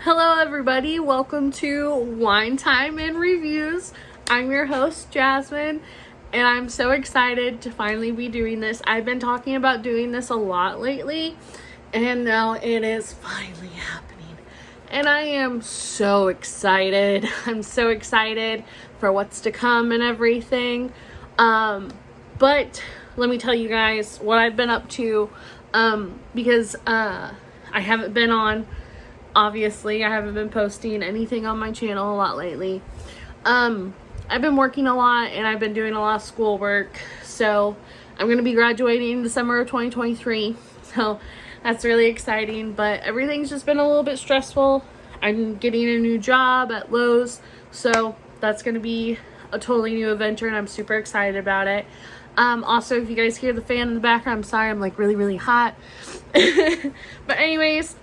Hello everybody, welcome to Wine Time and Reviews. I'm your host Jasmine and I'm so excited to finally be doing this. I've been talking about doing this a lot lately and now it is finally happening. And I am so excited. I'm so excited for what's to come and everything. But let me tell you guys what I've been up to because I haven't been on. Obviously, I haven't been posting anything on my channel a lot lately. I've been working a lot and I've been doing a lot of schoolwork. So I'm going to be graduating in the summer of 2023. So that's really exciting. But everything's just been a little bit stressful. I'm getting a new job at Lowe's. So that's going to be a totally new adventure and I'm super excited about it. Also, if you guys hear the fan in the background, I'm sorry, I'm like really hot. But anyways,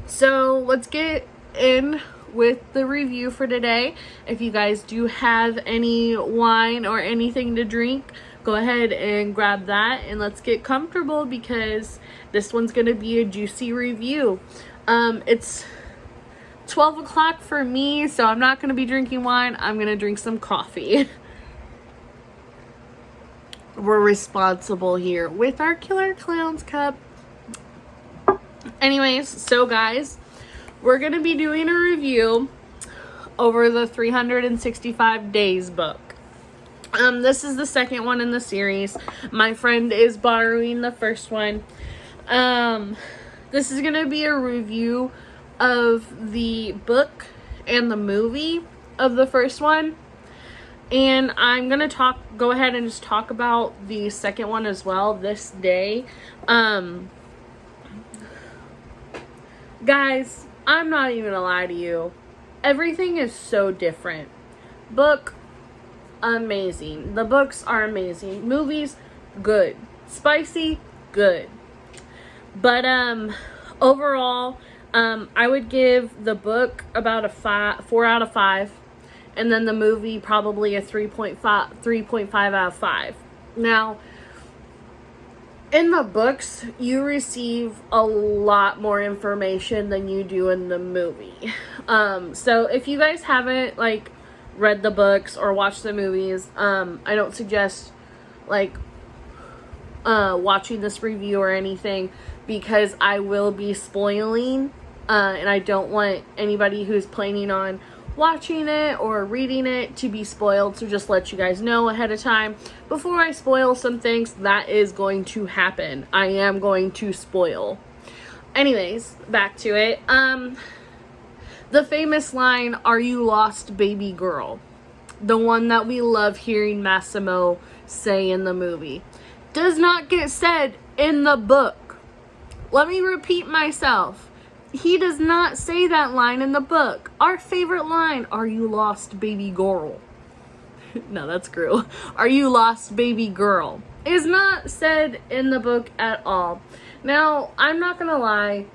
so let's get in with the review for today. If you guys do have any wine or anything to drink, go ahead and grab that and let's get comfortable because this one's going to be a juicy review. It's 12 o'clock for me, so I'm not going to be drinking wine. I'm going to drink some coffee. We're responsible here with our Killer Clowns cup. Anyways, so guys, we're going to be doing a review over the 365 Days book. This is the second one in the series. My friend is borrowing the first one. This is going to be a review of the book and the movie of the first one. And I'm going to go ahead and just talk about the second one as well this day. Guys, I'm not even gonna lie to you. Everything is so different. Book, amazing. The books are amazing. Movies, good. Spicy, good. But overall, I would give the book about a 4 out of 5. And then the movie probably a 3.5 out of 5. Now, in the books, you receive a lot more information than you do in the movie. So if you guys haven't, read the books or watched the movies, I don't suggest, watching this review or anything because I will be spoiling, and I don't want anybody who's planning on watching it or reading it to be spoiled, so just let you guys know ahead of time before I spoil some things that is going to happen. I am going to spoil. Anyways, back to it. The famous line, "Are you lost, baby girl?" The one that we love hearing Massimo say in the movie does not get said in the book. Let me repeat myself. He does not say that line in the book. Our favorite line, "Are you lost, baby girl?" No, that's Gru. "Are you lost, baby girl?" is not said in the book at all. Now, I'm not gonna lie,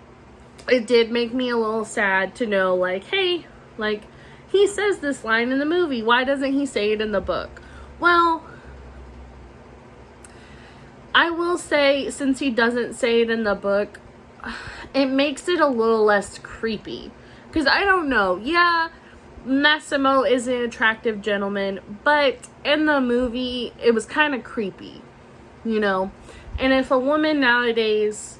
it did make me a little sad to know, hey, he says this line in the movie. Why doesn't he say it in the book? Well, I will say, since he doesn't say it in the book, it makes it a little less creepy. Because I don't know. Yeah, Massimo is an attractive gentleman, but in the movie, it was kind of creepy. You know? And if a woman nowadays,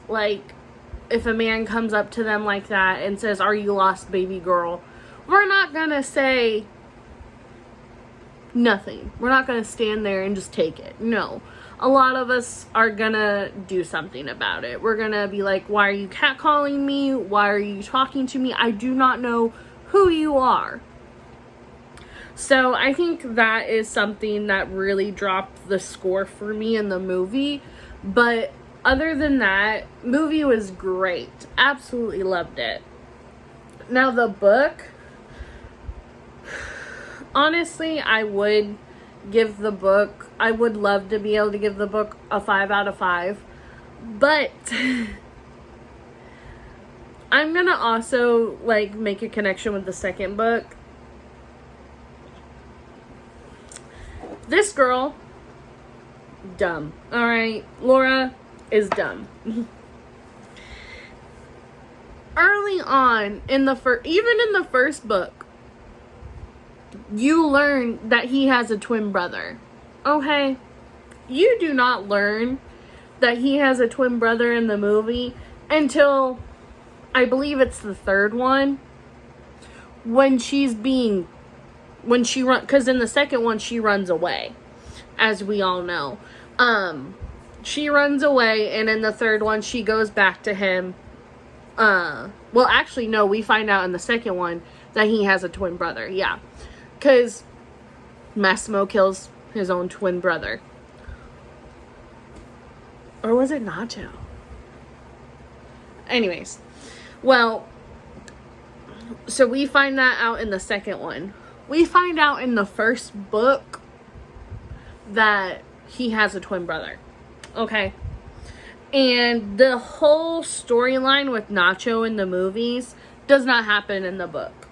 if a man comes up to them like that and says, "Are you lost, baby girl?" we're not gonna say nothing. We're not gonna stand there and just take it. No. A lot of us are gonna do something about it. We're gonna be like, "Why are you catcalling me? Why are you talking to me? I do not know who you are." So I think that is something that really dropped the score for me in the movie. But other than that, movie was great. Absolutely loved it. Now the book, honestly, I would love to be able to give the book a 5 out of 5. But I'm gonna also make a connection with the second book. This girl, dumb. Alright, Laura is dumb. early on in the even in the first book, you learn that he has a twin brother. Okay? You do not learn that he has a twin brother in the movie until, I believe it's the third one, when she runs, because in the second one she runs away, as we all know. She runs away, and in the third one she goes back to him. Well, actually, no, we find out in the second one that he has a twin brother. Yeah, because Massimo kills his own twin brother. Or was it Nacho? Anyways, well, so we find that out in the second one. We find out in the first book that he has a twin brother. Okay? And the whole storyline with Nacho in the movies does not happen in the book.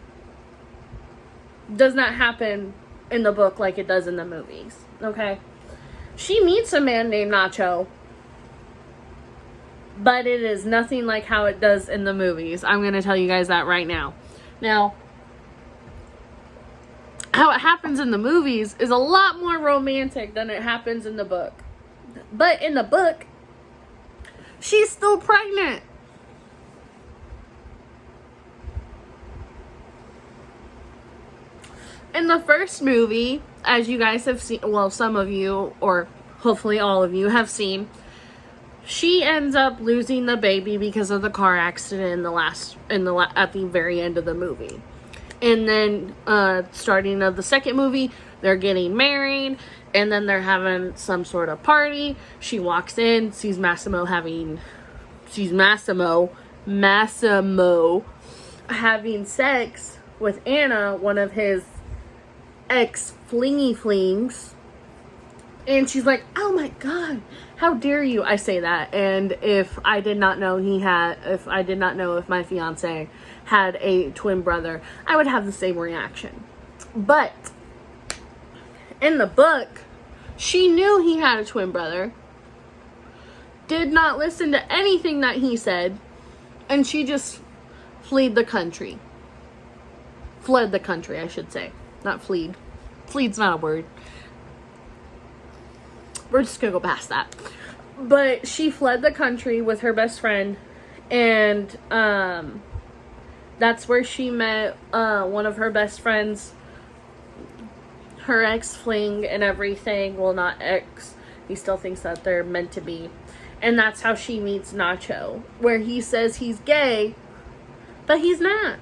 Does not happen in the book like it does in the movies. Okay? She meets a man named Nacho, but it is nothing like how it does in the movies. I'm going to tell you guys that right now. Now, how it happens in the movies is a lot more romantic than it happens in the book. But in the book, she's still pregnant. In the first movie, as you guys have seen, well, some of you, or hopefully all of you, have seen, she ends up losing the baby because of the car accident at the very end of the movie. And then, starting of the second movie, they're getting married, and then they're having some sort of party. She walks in, sees Massimo having sex with Anna, one of his ex-flingy flings. And she's like, oh my God, how dare you? I say that. And if I did not know if my fiance had a twin brother, I would have the same reaction. But in the book, she knew he had a twin brother, did not listen to anything that he said, and she just fled the country, I should say. Not fleed. Fleed's not a word. We're just gonna go past that. But she fled the country with her best friend, and that's where she met one of her best friends, her ex-fling and everything. Well, not ex. He still thinks that they're meant to be. And that's how she meets Nacho, where he says he's gay, but he's not.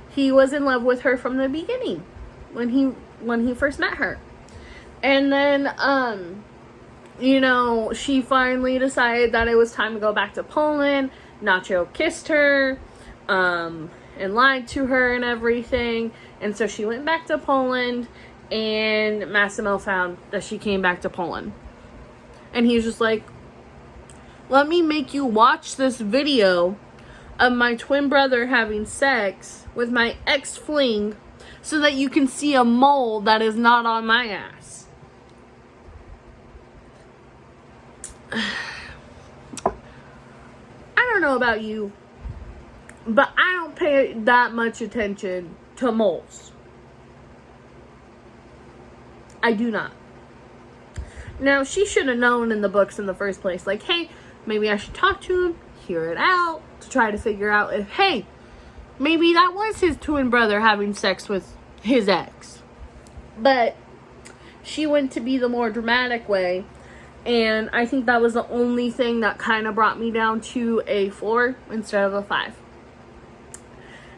He was in love with her from the beginning, when he first met her. And then, she finally decided that it was time to go back to Poland. Nacho kissed her, and lied to her and everything. And so she went back to Poland, and Massimo found that she came back to Poland. And he was just like, let me make you watch this video of my twin brother having sex with my ex-fling so that you can see a mole that is not on my ass. I don't know about you, but I don't pay that much attention to moles. I do not. Now, she should have known in the books in the first place, like, hey, maybe I should talk to him, hear it out, to try to figure out if, hey, maybe that was his twin brother having sex with his ex. But she went to be the more dramatic way, and I think that was the only thing that kind of brought me down to a 4 instead of a 5.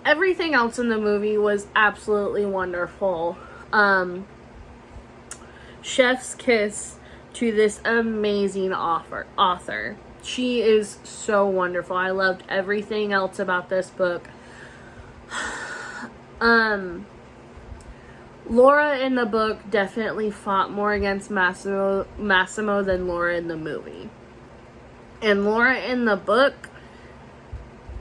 Everything else in the movie was absolutely wonderful. Chef's kiss to this amazing author. She is so wonderful. I loved everything else about this book. Laura in the book definitely fought more against Massimo than Laura in the movie. And Laura in the book,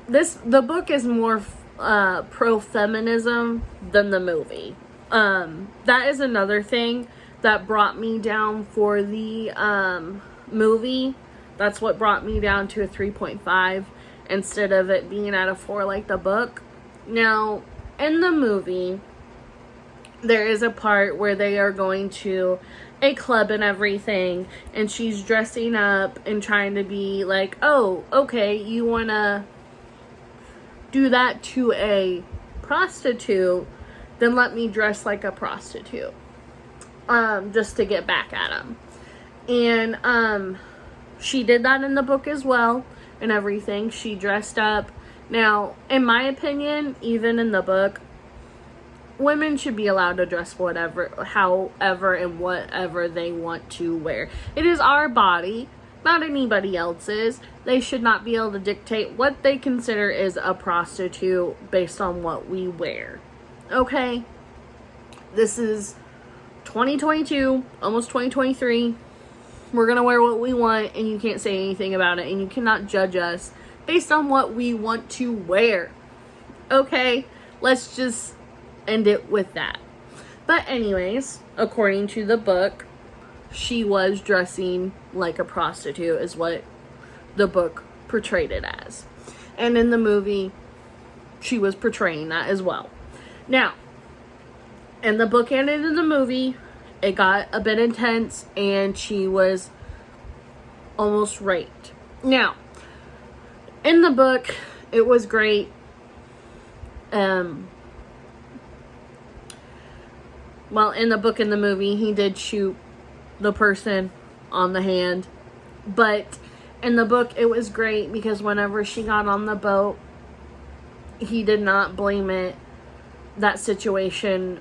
the book is more pro-feminism than the movie. That is another thing that brought me down for the movie. That's what brought me down to a 3.5. instead of it being at a 4 like the book. Now, in the movie, there is a part where they are going to a club and everything, and she's dressing up and trying to be like, oh, okay, you want to do that to a prostitute, then let me dress like a prostitute, just to get back at him. And she did that in the book as well and everything. She dressed up. Now, in my opinion, even in the book, women should be allowed to dress whatever, however, and whatever they want to wear. It is our body, not anybody else's. They should not be able to dictate what they consider is a prostitute based on what we wear. Okay? This is 2022, almost 2023. We're gonna wear what we want, and you can't say anything about it, and you cannot judge us based on what we want to wear. Okay? Let's just end it with that. But anyways, according to the book, she was dressing like a prostitute, is what the book portrayed it as. And in the movie, she was portraying that as well. Now, in the book and in the movie, it got a bit intense, and she was almost raped. Now, in the book, it was great. Well, in the book and the movie, he did shoot the person on the hand. But in the book, it was great because whenever she got on the boat, he did not blame that situation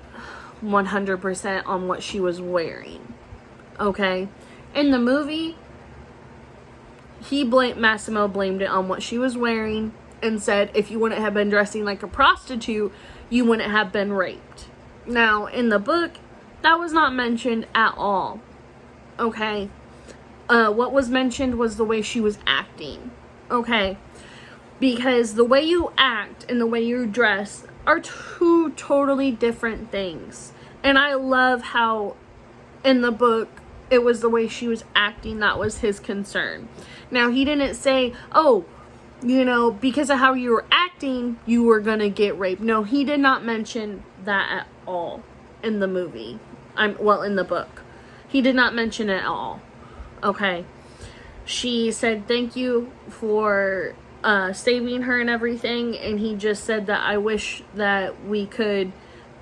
100% on what she was wearing. Okay? In the movie, Massimo blamed it on what she was wearing and said if you wouldn't have been dressing like a prostitute, you wouldn't have been raped. Now, in the book, that was not mentioned at all. Okay? What was mentioned was the way she was acting. Okay? Because the way you act and the way you dress are two totally different things. And I love how in the book, it was the way she was acting that was his concern. Now, he didn't say, oh, because of how you were acting, you were going to get raped. No, he did not mention that at all in the movie. In the book. He did not mention it at all. Okay. She said thank you for saving her and everything, and he just said that I wish that we could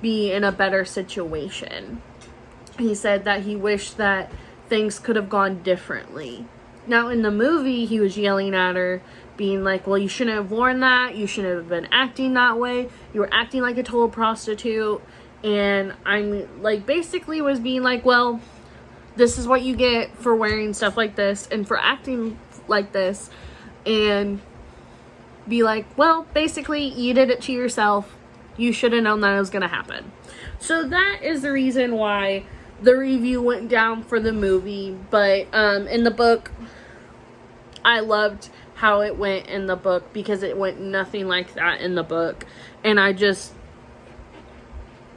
be in a better situation. He said that he wished that things could have gone differently. Now, in the movie, he was yelling at her, being like, well, you shouldn't have worn that. You shouldn't have been acting that way. You were acting like a total prostitute. And basically was being like, well, this is what you get for wearing stuff like this and for acting like this. And be like, well, basically, you did it to yourself. You should have known that it was going to happen. So that is the reason why the review went down for the movie. But in the book, I loved how it went in the book because it went nothing like that in the book. And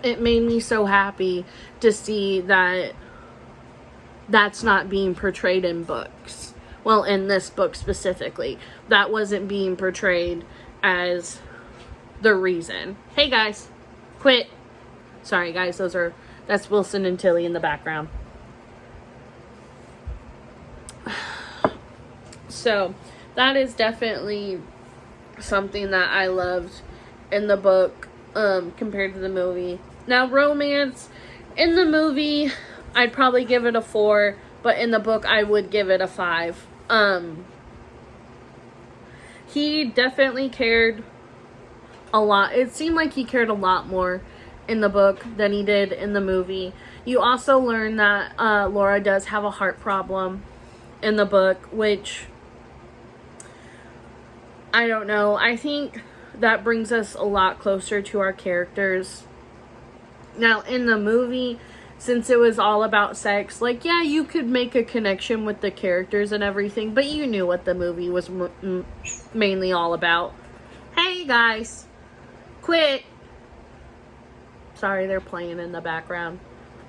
it made me so happy to see that that's not being portrayed in books. Well, in this book specifically, that wasn't being portrayed as the reason. Hey guys, quit. Sorry guys, that's Wilson and Tilly in the background. So, that is definitely something that I loved in the book compared to the movie. Now, romance, in the movie, I'd probably give it a 4, but in the book, I would give it a 5. He definitely cared a lot. It seemed like he cared a lot more in the book than he did in the movie. You also learn that Laura does have a heart problem in the book, which I don't know. I think that brings us a lot closer to our characters. Now, in the movie, since it was all about sex, yeah, you could make a connection with the characters and everything, but you knew what the movie was mainly all about. Hey, guys. Quit. Sorry, they're playing in the background.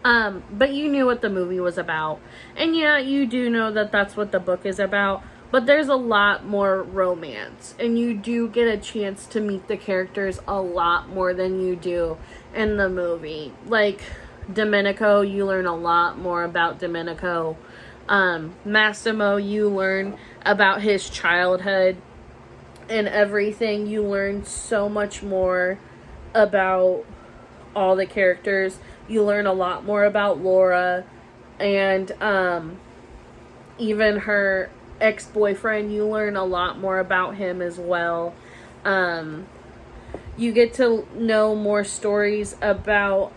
But you knew what the movie was about. And yeah, you do know that that's what the book is about. but there's a lot more romance, and you do get a chance to meet the characters a lot more than you do in the movie. Like Domenico, you learn a lot more about Domenico. Massimo, you learn about his childhood and everything. You learn so much more about all the characters. You learn a lot more about Laura, and even her ex-boyfriend, you learn a lot more about him as well. You get to know more stories about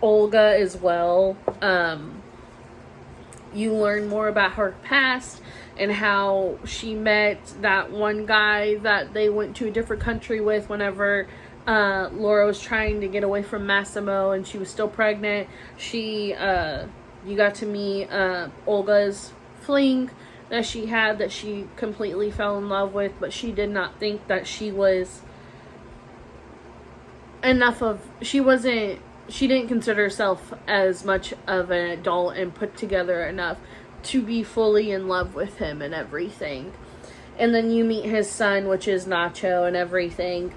Olga as well. You learn more about her past and how she met that one guy that they went to a different country with whenever Laura was trying to get away from Massimo and she was still pregnant. You got to meet Olga's fling that she had, that she completely fell in love with, but she did not think that she was she didn't consider herself as much of an adult and put together enough to be fully in love with him and everything. And then you meet his son, which is Nacho, and everything.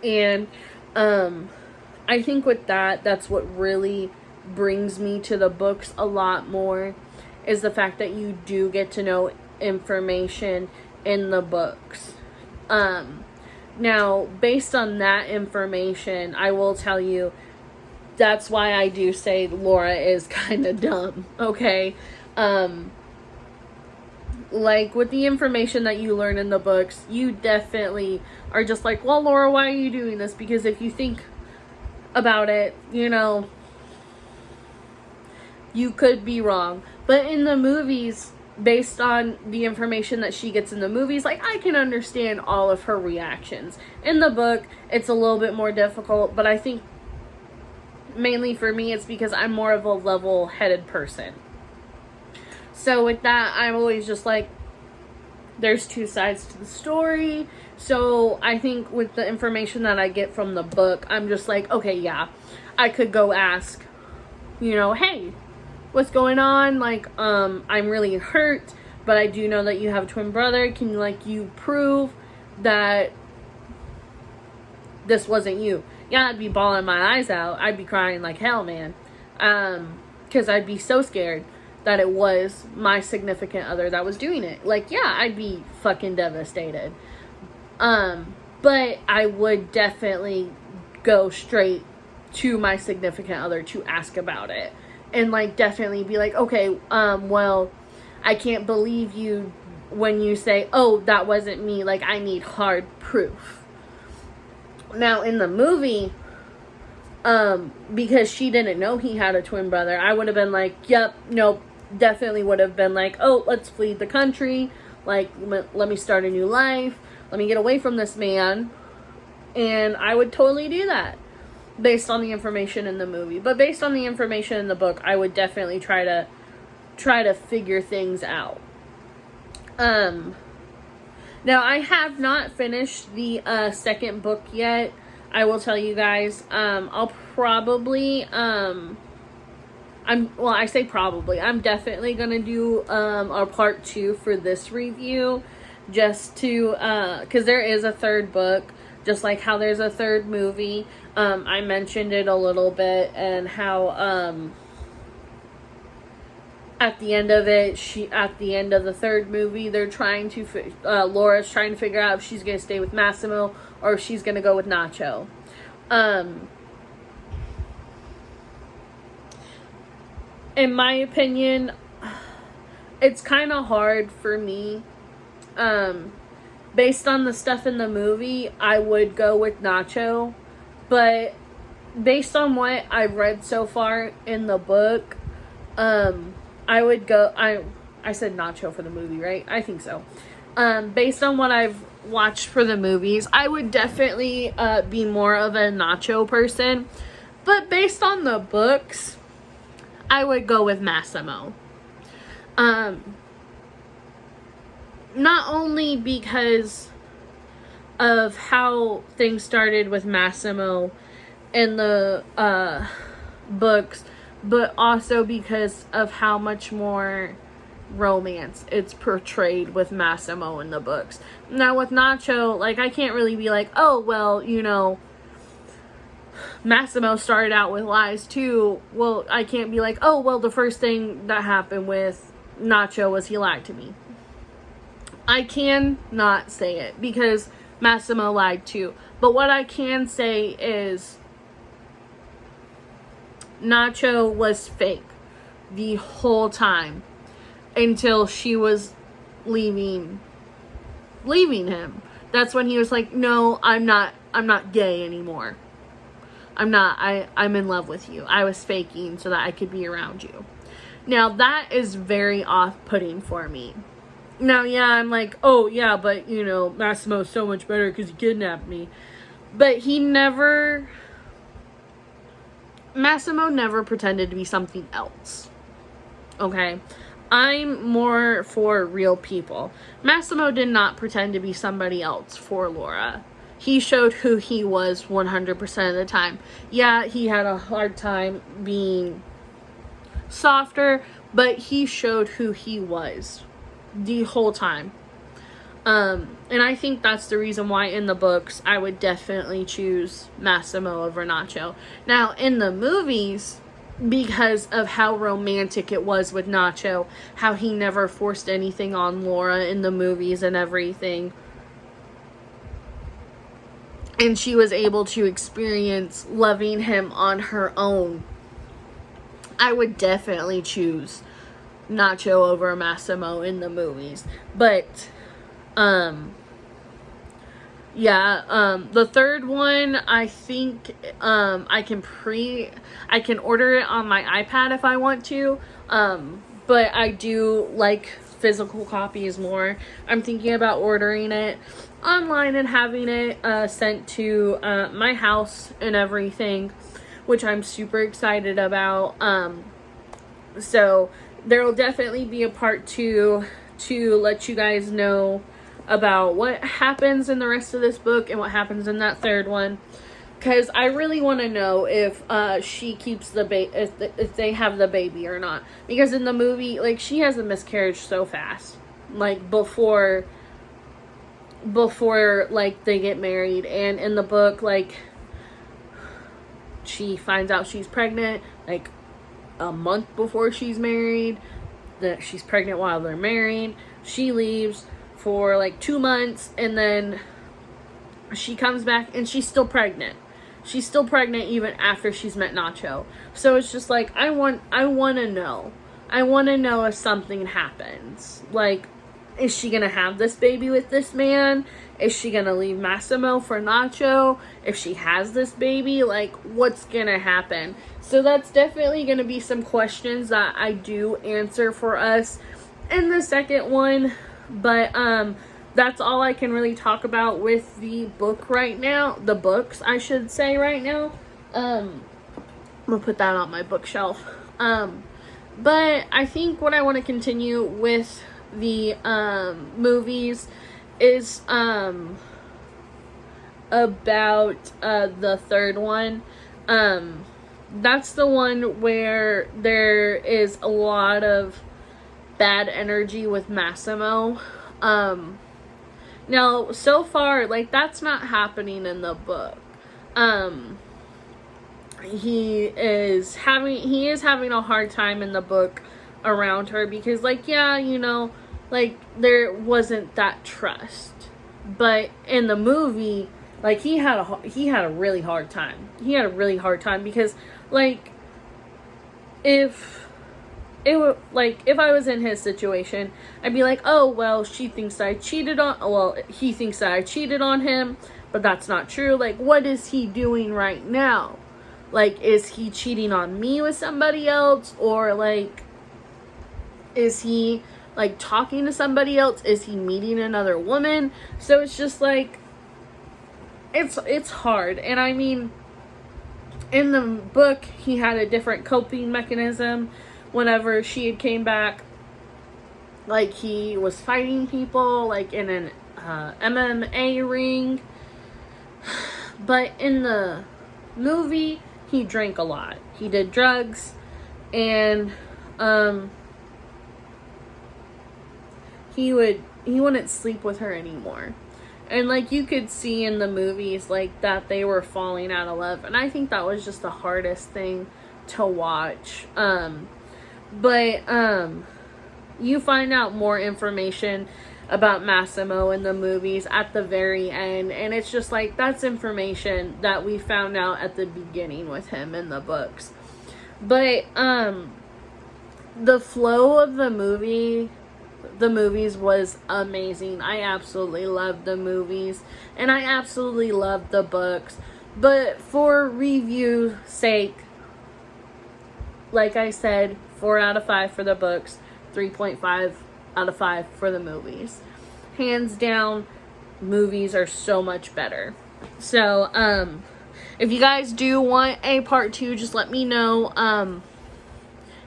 And I think with that's what really brings me to the books a lot more, is the fact that you do get to know information in the books. Now, based on that information, I will tell you, that's why I do say Laura is kind of dumb, okay? Like, with the information that you learn in the books, you definitely are just like, well, Laura, why are you doing this? Because if you think about it, you could be wrong. But in the movies, based on the information that she gets in the movies, like, I can understand all of her reactions. In the book, it's a little bit more difficult, but I think mainly for me, it's because I'm more of a level-headed person. So with that, I'm always just like, there's two sides to the story. So I think with the information that I get from the book, I'm just like, okay, yeah, I could go ask, hey, what's going on? Like, I'm really hurt, but I do know that you have a twin brother. Can you prove that this wasn't you? Yeah, I'd be bawling my eyes out. I'd be crying like hell, man. Because I'd be so scared that it was my significant other that was doing it. Like, yeah, I'd be fucking devastated. But I would definitely go straight to my significant other to ask about it. And, definitely be like, okay, well, I can't believe you when you say, oh, that wasn't me. Like, I need hard proof. Now, in the movie, because she didn't know he had a twin brother, I would have been like, yep, nope, definitely would have been like, oh, let's flee the country, like, let me start a new life, let me get away from this man, and I would totally do that, based on the information in the movie. But based on the information in the book, I would definitely try to figure things out. Now, I have not finished the second book yet. I will tell you guys. I'll probably, I'm definitely going to do a part 2 for this review. Just to, because there is a third book. Just like how there's a third movie. I mentioned it a little bit, and how, at the end of the third movie, they're trying to, Laura's trying to figure out if she's going to stay with Massimo or if she's going to go with Nacho. In my opinion, it's kind of hard for me. Based on the stuff in the movie, I would go with Nacho. But based on what I've read so far in the book, I would go, I said Nacho for the movie, right? I think so. Based on what I've watched for the movies, I would definitely be more of a Nacho person. But based on the books, I would go with Massimo. Not only because of how things started with Massimo in the books, but also because of how much more romance it's portrayed with Massimo in the books. Now with Nacho, like, I can't really be like, oh, well, you know, Massimo started out with lies too. Well, I can't be like, oh, well, the first thing that happened with Nacho was he lied to me. I can not say it because Massimo lied too. But what I can say is Nacho was fake the whole time until she was leaving him. That's when he was like, no, I'm not gay anymore. I'm in love with you. I was faking so that I could be around you. Now that is very off-putting for me. Now, yeah, I'm like, oh yeah, but you know, Massimo's so much better because he kidnapped me. But Massimo never pretended to be something else. Okay? I'm more for real people. Massimo did not pretend to be somebody else for Laura. He showed who he was 100% of the time. Yeah, he had a hard time being softer, but he showed who he was the whole time. And I think that's the reason why in the books I would definitely choose Massimo over Nacho. Now, in the movies, because of how romantic it was with Nacho, how he never forced anything on Laura in the movies and everything, and she was able to experience loving him on her own, I would definitely choose Nacho over Massimo in the movies. But the third one, I think I can order it on my iPad if I want to, but I do like physical copies more. I'm thinking about ordering it online and having it sent to my house and everything, which I'm super excited about. So there will definitely be a part 2 to let you guys know about what happens in the rest of this book and what happens in that third one, because I really want to know if she keeps the if they have the baby or not, because in the movie, like, she has a miscarriage so fast, like before like they get married, and in the book, like, she finds out she's pregnant like a month before she's married, that she's pregnant while they're married. She leaves for like 2 months, and then she comes back and she's still pregnant. She's still pregnant even after she's met Nacho. So it's just like, I want to know. I want to know if something happens. Like, is she going to have this baby with this man? Is she going to leave Massimo for Nacho? If she has this baby, like, what's going to happen? So that's definitely going to be some questions that I do answer for us in the second one. But that's all I can really talk about with the book right now. The books, I should say, right now. I'm going to put that on my bookshelf. But I think what I want to continue with the movies is about the third one. That's the one where there is a lot of bad energy with Massimo. Now, so far, like, that's not happening in the book. He is having a hard time in the book around her because, like, yeah, you know, like, there wasn't that trust. But in the movie, like, he had a really hard time. He had a really hard time because, like, if I was in his situation, I'd be like, oh, well, he thinks that I cheated on him, but that's not true. Like, what is he doing right now? Like, is he cheating on me with somebody else? Or, like, is he, like, talking to somebody else? Is he meeting another woman? So it's just, like, it's hard. And, I mean, in the book, he had a different coping mechanism. Whenever she had came back, like, he was fighting people, like, in an MMA ring. But in the movie, he drank a lot. He did drugs, and he wouldn't sleep with her anymore. And like you could see in the movies like that they were falling out of love, and I think that was just the hardest thing to watch. But you find out more information about Massimo in the movies at the very end, and it's just like that's information that we found out at the beginning with him in the books. But the flow of the movies was amazing. I absolutely loved the movies, and I absolutely loved the books. But for review sake, like I said, 4 out of 5 for the books, 3.5 out of 5 for the movies. Hands down, movies are so much better. So, if you guys do want a part 2, just let me know.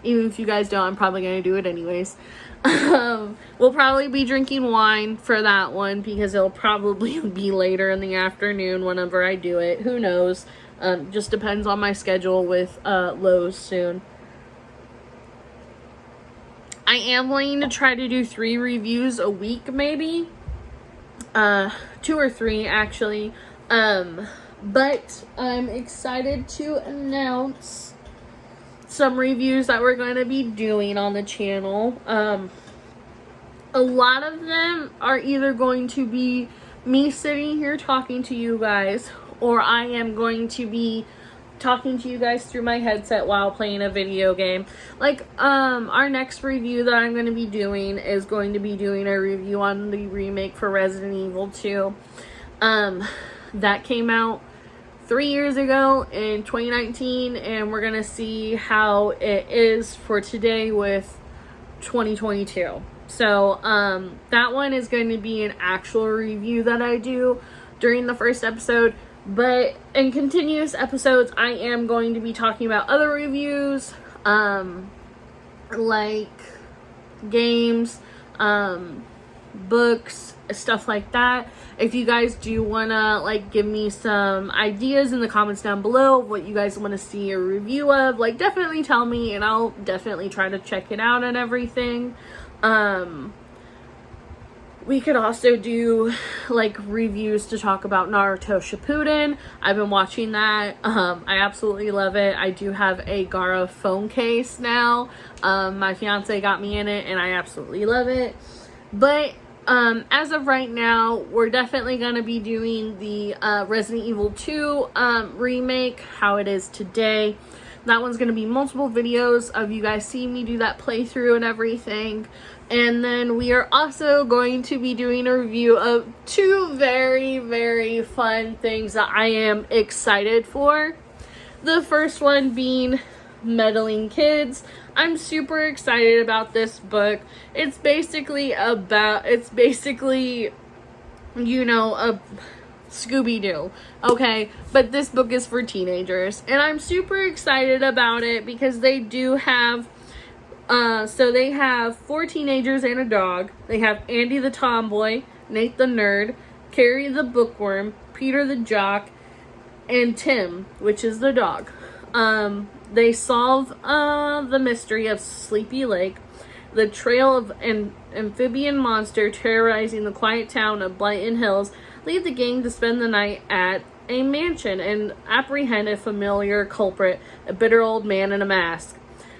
Even if you guys don't, I'm probably going to do it anyways. We'll probably be drinking wine for that one because it'll probably be later in the afternoon whenever I do it. Who knows? Just depends on my schedule with Lowe's soon. I am wanting to try to do 3 reviews a week, maybe. 2 or 3, actually. But I'm excited to announce some reviews that we're going to be doing on the channel. A lot of them are either going to be me sitting here talking to you guys, or I am going to be talking to you guys through my headset while playing a video game. Like, our next review that I'm going to be doing is going to be doing a review on the remake for Resident Evil 2. That came out 3 years ago in 2019, and we're going to see how it is for today with 2022. So, that one is going to be an actual review that I do during the first episode. But in continuous episodes, I am going to be talking about other reviews, like games, books, stuff like that. If you guys do want to, like, give me some ideas in the comments down below of what you guys want to see a review of, like, definitely tell me, and I'll definitely try to check it out and everything. We could also do, like, reviews to talk about Naruto Shippuden. I've been watching that. I absolutely love it. I do have a Gara phone case now. My fiance got me in it, and I absolutely love it. But, as of right now, we're definitely going to be doing the Resident Evil 2 remake, how it is today. That one's going to be multiple videos of you guys seeing me do that playthrough and everything. And then we are also going to be doing a review of 2 very, very fun things that I am excited for. The first one being Meddling Kids. I'm super excited about this book. It's basically, you know, a Scooby-Doo, okay? But this book is for teenagers, and I'm super excited about it because they do have, so they have 4 teenagers and a dog. They have Andy the tomboy, Nate the nerd, Carrie the bookworm, Peter the jock, and Tim, which is the dog. They solve the mystery of Sleepy Lake, the trail of an amphibian monster terrorizing the quiet town of Blighton Hills, lead the gang to spend the night at a mansion and apprehend a familiar culprit, a bitter old man in a mask.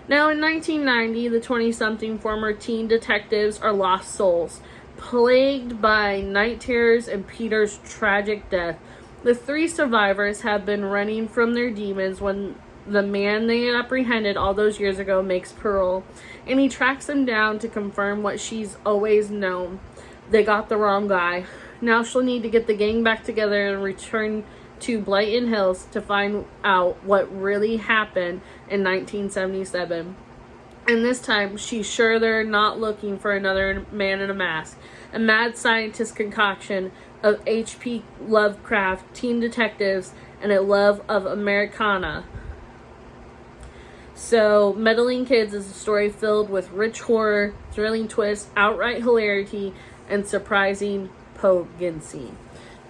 Now, in 1990, the 20-something former teen detectives are lost souls, plagued by night terrors and Peter's tragic death. The 3 survivors have been running from their demons when the man they had apprehended all those years ago makes parole, and he tracks them down to confirm what she's always known. They got the wrong guy. Now she'll need to get the gang back together and return to Blighton Hills to find out what really happened in 1977. And this time, she's sure they're not looking for another man in a mask. A mad scientist concoction of H.P. Lovecraft, teen detectives, and a love of Americana. So, Meddling Kids is a story filled with rich horror, thrilling twists, outright hilarity, and surprising poignancy.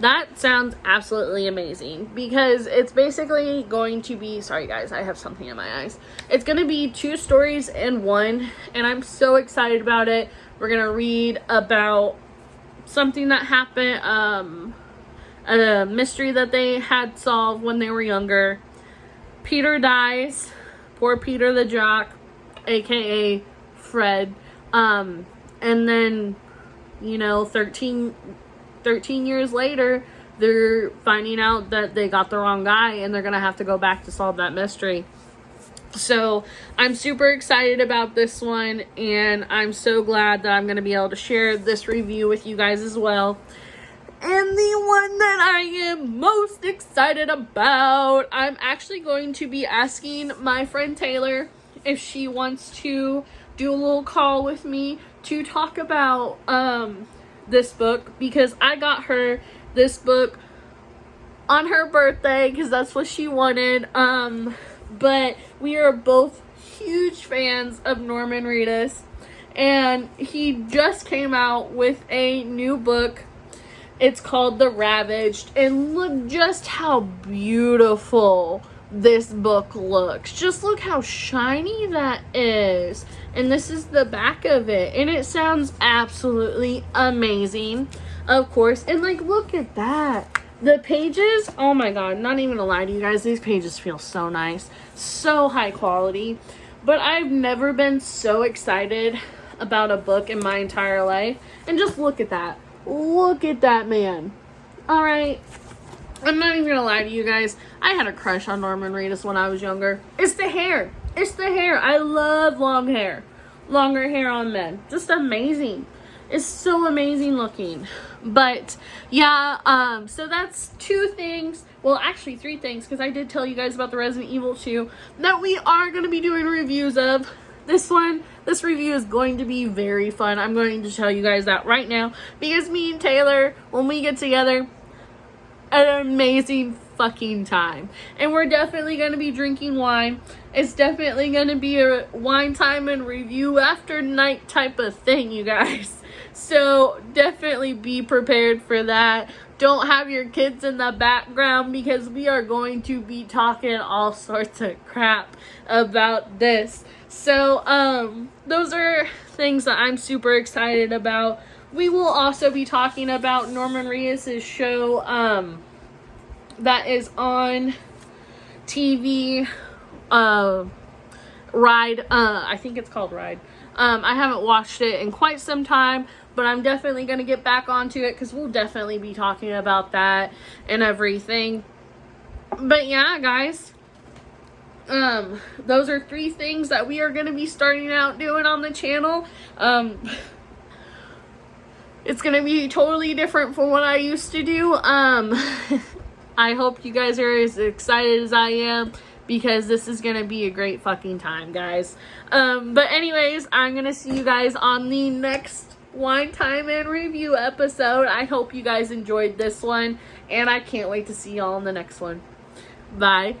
That sounds absolutely amazing, because it's basically going to be, sorry guys, I have something in my eyes. It's going to be 2 stories in one, and I'm so excited about it. We're going to read about something that happened, a mystery that they had solved when they were younger. Peter dies. Poor Peter the Jock, aka Fred. And then, 13 years later, they're finding out that they got the wrong guy, and they're gonna have to go back to solve that mystery. So I'm super excited about this one, and I'm so glad that I'm gonna be able to share this review with you guys as well. And the one that I am most excited about, I'm actually going to be asking my friend Taylor if she wants to do a little call with me to talk about this book, because I got her this book on her birthday because that's what she wanted. But we are both huge fans of Norman Reedus, and he just came out with a new book. It's called The Ravaged, and look just how beautiful this book looks. Just look how shiny that is. And this is the back of it, and it sounds absolutely amazing, of course. And like, look at that. The pages, oh my god, not even gonna lie to you guys, these pages feel so nice, so high quality. But I've never been so excited about a book in my entire life. And just look at that. Look at that man. Alright, I'm not even gonna lie to you guys, I had a crush on Norman Reedus when I was younger. It's the hair. It's the hair. I love long hair. Longer hair on men. Just amazing. It's so amazing looking. But yeah, so that's 2 things. Well, actually 3 things, because I did tell you guys about the Resident Evil 2 that we are going to be doing reviews of. This review is going to be very fun. I'm going to tell you guys that right now, because me and Taylor, when we get together, an amazing fucking time. And we're definitely going to be drinking wine. It's definitely going to be a wine time and review after night type of thing, you guys. So definitely be prepared for that. Don't have your kids in the background, because we are going to be talking all sorts of crap about this. So those are things that I'm super excited about. We will also be talking about Norman Reedus' show that is on TV, Ride. I think it's called Ride. I haven't watched it in quite some time, but I'm definitely going to get back onto it, because we'll definitely be talking about that and everything. But yeah, guys, those are 3 things that we are going to be starting out doing on the channel. It's going to be totally different from what I used to do. I hope you guys are as excited as I am, because this is going to be a great fucking time, guys. But anyways, I'm going to see you guys on the next Wine Time and Review episode. I hope you guys enjoyed this one, and I can't wait to see y'all in the next one. Bye.